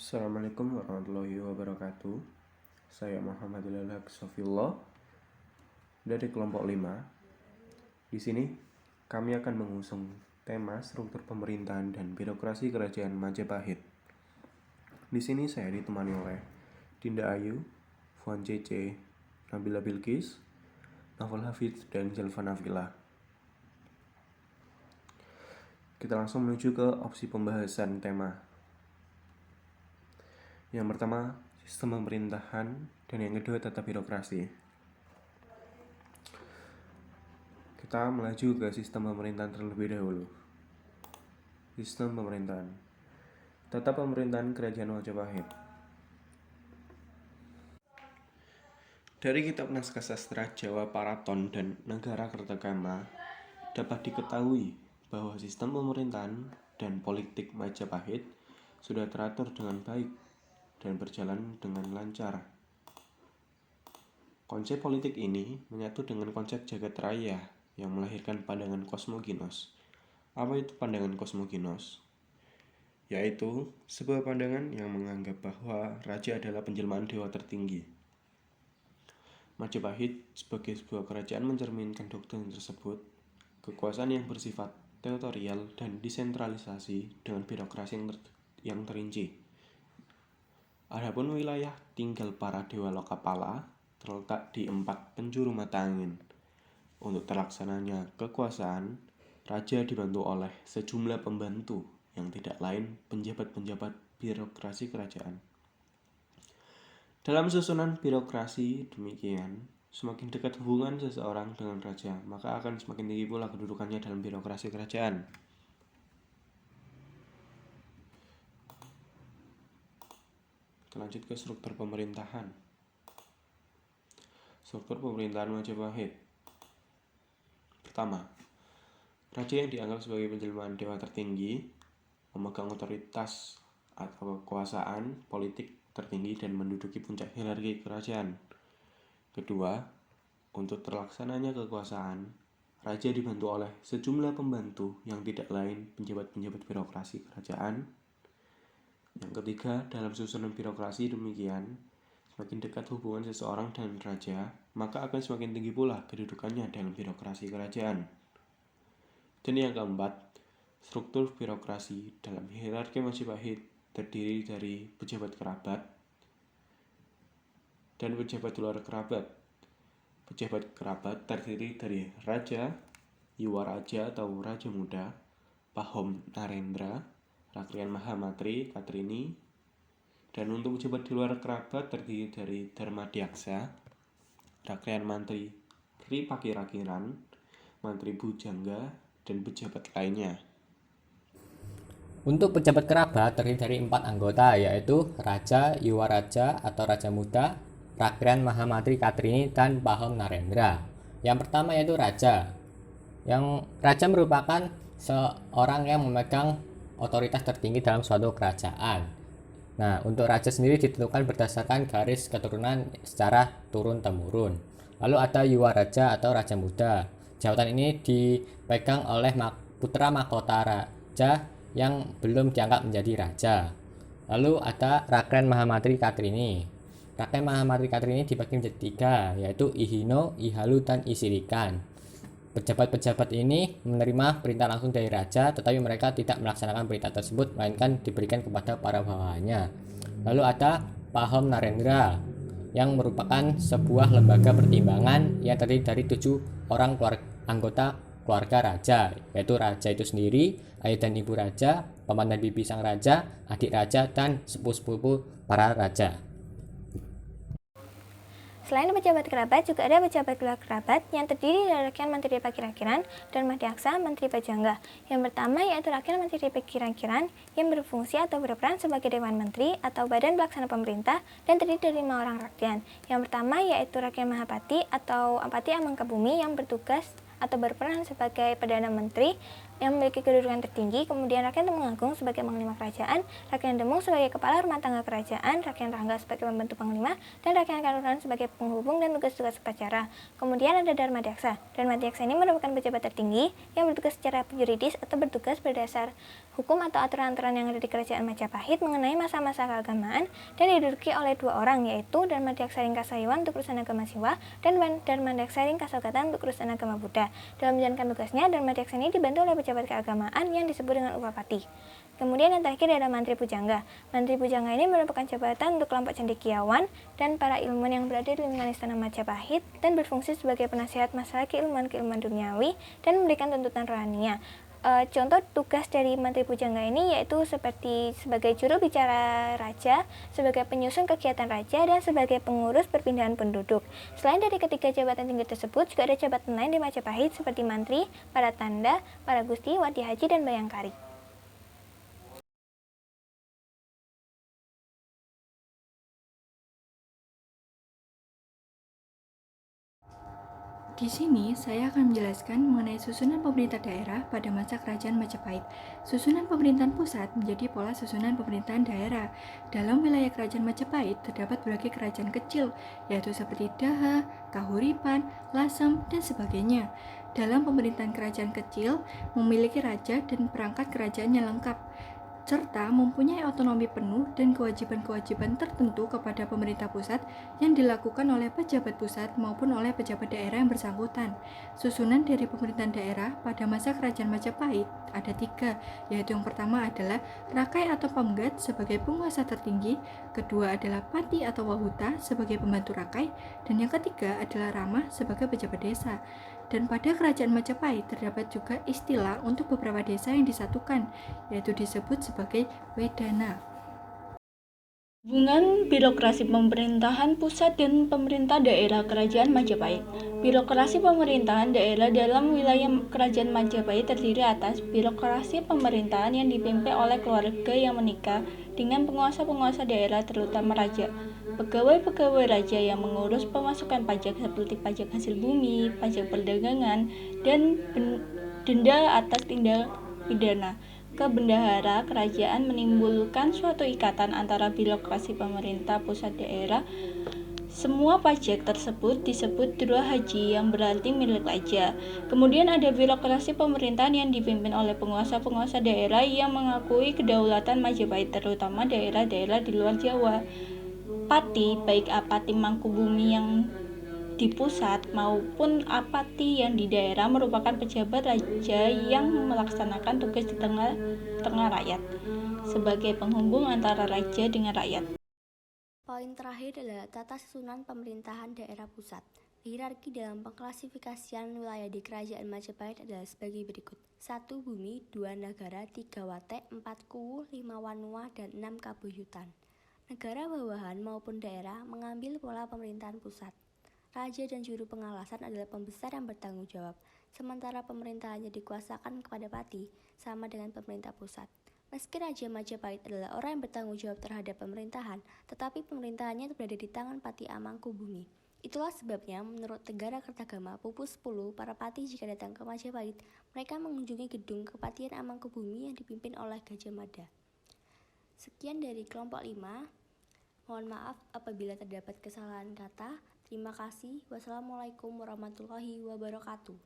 Assalamualaikum warahmatullahi wabarakatuh. Saya Muhammad Ilhaq Sofillah dari kelompok 5. Di sini kami akan mengusung tema struktur pemerintahan dan birokrasi kerajaan Majapahit. Di sini saya ditemani oleh Dinda Ayu, Fuan Cece, Nabila Bilqis, Naufal Hafidz, dan Zelva Nafila. Kita langsung menuju ke opsi pembahasan tema. Yang pertama, sistem pemerintahan, dan yang kedua, tata birokrasi. Kita melaju ke sistem pemerintahan terlebih dahulu. Sistem pemerintahan. Tata pemerintahan Kerajaan Majapahit. Dari kitab naskah sastra Jawa Paraton dan Negara Kertagama dapat diketahui bahwa sistem pemerintahan dan politik Majapahit sudah teratur dengan baik dan berjalan dengan lancar. Konsep politik ini menyatu dengan konsep jagat raya yang melahirkan pandangan kosmoginos. Apa itu pandangan kosmoginos? Yaitu sebuah pandangan yang menganggap bahwa raja adalah penjelmaan dewa tertinggi. Majapahit sebagai sebuah kerajaan mencerminkan doktrin tersebut, kekuasaan yang bersifat teritorial dan desentralisasi dengan birokrasi yang terinci. Adapun wilayah tinggal para dewa lokapala terletak di 4 penjuru mata angin. Untuk terlaksananya kekuasaan, raja dibantu oleh sejumlah pembantu yang tidak lain penjabat-penjabat birokrasi kerajaan. Dalam susunan birokrasi demikian, semakin dekat hubungan seseorang dengan raja, maka akan semakin tinggi pula kedudukannya dalam birokrasi kerajaan. Kita lanjut ke struktur pemerintahan. Struktur pemerintahan Majapahit. Pertama, raja yang dianggap sebagai penjelmaan dewa tertinggi, memegang otoritas atau kekuasaan politik tertinggi dan menduduki puncak hierarki kerajaan. Kedua, untuk terlaksananya kekuasaan, raja dibantu oleh sejumlah pembantu yang tidak lain penjabat-penjabat birokrasi kerajaan. Yang ketiga, dalam susunan birokrasi demikian, semakin dekat hubungan seseorang dengan raja, maka akan semakin tinggi pula kedudukannya dalam birokrasi kerajaan. Dan yang keempat, struktur birokrasi dalam hierarki Majapahit terdiri dari pejabat kerabat dan pejabat luar kerabat. Pejabat kerabat terdiri dari raja, Yuwaraja atau raja muda, Pahom Narendra, Rakrian Mahamatri Katrini, dan untuk pejabat di luar kerabat terdiri dari Dharmadiaksa, Rakrian Mantri Ripakirakiran, Mantri Bujangga, dan pejabat lainnya. Untuk pejabat kerabat terdiri dari 4 anggota, yaitu Raja, Yuwaraja atau Raja Muda, Rakrian Mahamatri Katrini, dan Pahom Narendra. Yang pertama yaitu Raja. Yang Raja merupakan seorang yang memegang otoritas tertinggi dalam suatu kerajaan. Nah, untuk raja sendiri ditentukan berdasarkan garis keturunan secara turun-temurun. Lalu ada Yuwaraja atau Raja Muda. Jabatan ini dipegang oleh putra mahkota raja yang belum diangkat menjadi raja. Lalu ada Rakrian Mahamatri Katrini. Rakrian Mahamatri Katrini dibagi menjadi 3, yaitu Ihino, Ihalu, dan Isirikan. Pejabat-pejabat ini menerima perintah langsung dari raja, tetapi mereka tidak melaksanakan perintah tersebut, melainkan diberikan kepada para bawahannya. Lalu ada Pahom Narendra, yang merupakan sebuah lembaga pertimbangan yang terdiri dari 7 orang anggota keluarga raja, yaitu raja itu sendiri, ayah dan ibu raja, paman dan bibi sang raja, adik raja, dan sepupu-sepupu para raja. Selain pejabat kerabat, juga ada pejabat luar kerabat yang terdiri dari Rakrian Mantri Ripakirakiran dan Dharmadiaksa Mantri Bajangga. Yang pertama yaitu Rakrian Mantri Ripakirakiran yang berfungsi atau berperan sebagai Dewan Menteri atau badan pelaksana pemerintah dan terdiri dari 5 orang Rakrian. Yang pertama yaitu Rakrian Mahapati atau Apati Amangkabumi yang bertugas atau berperan sebagai Perdana Menteri yang memiliki kedudukan tertinggi. Kemudian Rakrian Temung Agung sebagai Panglima Kerajaan, Rakrian Demung sebagai Kepala Rumah Tangga Kerajaan, Rakrian Rangga sebagai Pembantu Panglima, dan Rakrian Karunan sebagai penghubung dan tugas-tugas upacara. Kemudian ada Dharmadiaksa. Dharmadiaksa ini merupakan pejabat tertinggi yang bertugas secara yuridis atau bertugas berdasar hukum atau aturan-aturan yang ada di Kerajaan Majapahit mengenai masa-masa keagamaan dan diduduki oleh 2 orang, yaitu Darmadaksaring Kasayuan untuk urusan agama Siwa dan Darmadaksaring Kasogatan untuk urusan agama Buddha. Dalam menjalankan tugasnya, Darmadaksani dibantu oleh pejabat keagamaan yang disebut dengan Upapati. Kemudian yang terakhir adalah Mantri Pujangga. Mantri Pujangga ini merupakan jabatan untuk kelompok cendekiawan dan para ilmuwan yang berada di lingkungan Istana Majapahit dan berfungsi sebagai penasihat masalah keilmuan-keilmuan duniawi dan memberikan tuntutan rohania. Contoh tugas dari Mantri Pujangga ini yaitu seperti sebagai juru bicara raja, sebagai penyusun kegiatan raja, dan sebagai pengurus perpindahan penduduk. Selain dari ketiga jabatan tinggi tersebut, juga ada jabatan lain di Majapahit seperti Mantri, para Tanda, para Gusti, Wadi Haji, dan Bayangkari. Di sini saya akan menjelaskan mengenai susunan pemerintah daerah pada masa Kerajaan Majapahit. Susunan pemerintahan pusat menjadi pola susunan pemerintahan daerah. Dalam wilayah Kerajaan Majapahit terdapat berbagai kerajaan kecil, yaitu seperti Daha, Kahuripan, Lasem, dan sebagainya. Dalam pemerintahan kerajaan kecil, memiliki raja dan perangkat kerajaan yang lengkap, serta mempunyai otonomi penuh dan kewajiban-kewajiban tertentu kepada pemerintah pusat yang dilakukan oleh pejabat pusat maupun oleh pejabat daerah yang bersangkutan. Susunan dari pemerintahan daerah pada masa Kerajaan Majapahit ada 3, yaitu yang pertama adalah Rakai atau Pemgat sebagai penguasa tertinggi, kedua adalah Pati atau Wahuta sebagai pembantu Rakai, dan yang ketiga adalah Ramah sebagai pejabat desa. Dan pada Kerajaan Majapahit terdapat juga istilah untuk beberapa desa yang disatukan, yaitu disebut sebagai Wedana. Hubungan birokrasi pemerintahan pusat dan pemerintah daerah Kerajaan Majapahit. Birokrasi pemerintahan daerah dalam wilayah Kerajaan Majapahit terdiri atas birokrasi pemerintahan yang dipimpin oleh keluarga yang menikah dengan penguasa-penguasa daerah terutama raja. Pegawai-pegawai raja yang mengurus pemasukan pajak seperti pajak hasil bumi, pajak perdagangan, dan denda atas tindak pidana. Kebendahara kerajaan menimbulkan suatu ikatan antara birokrasi pemerintah pusat daerah. Semua pajak tersebut disebut Droa Haji yang berarti milik raja. Kemudian ada birokrasi pemerintahan yang dipimpin oleh penguasa-penguasa daerah yang mengakui kedaulatan Majapahit terutama daerah-daerah di luar Jawa. Pati, baik Apati Mangkubumi yang di pusat maupun Apati yang di daerah merupakan pejabat raja yang melaksanakan tugas di tengah rakyat sebagai penghubung antara raja dengan rakyat. Poin terakhir adalah tata susunan pemerintahan daerah pusat. Hierarki dalam pengklasifikasian wilayah di Kerajaan Majapahit adalah sebagai berikut. 1. Bumi, 2. Nagara, 3. Watek, 4. Kuwu, 5. Wanua, dan 6. Kabuyutan. Negara bawahan maupun daerah mengambil pola pemerintahan pusat. Raja dan juru pengawasan adalah pembesar yang bertanggung jawab, sementara pemerintahannya dikuasakan kepada Pati, sama dengan pemerintah pusat. Meski Raja Majapahit adalah orang yang bertanggung jawab terhadap pemerintahan, tetapi pemerintahannya berada di tangan Pati Amangkubumi. Itulah sebabnya menurut Negara Kertagama Pupus 10, para Pati jika datang ke Majapahit, mereka mengunjungi gedung Kepatian Amangkubumi yang dipimpin oleh Gajah Mada. Sekian dari kelompok 5. Mohon maaf apabila terdapat kesalahan kata. Terima kasih. Wassalamualaikum warahmatullahi wabarakatuh.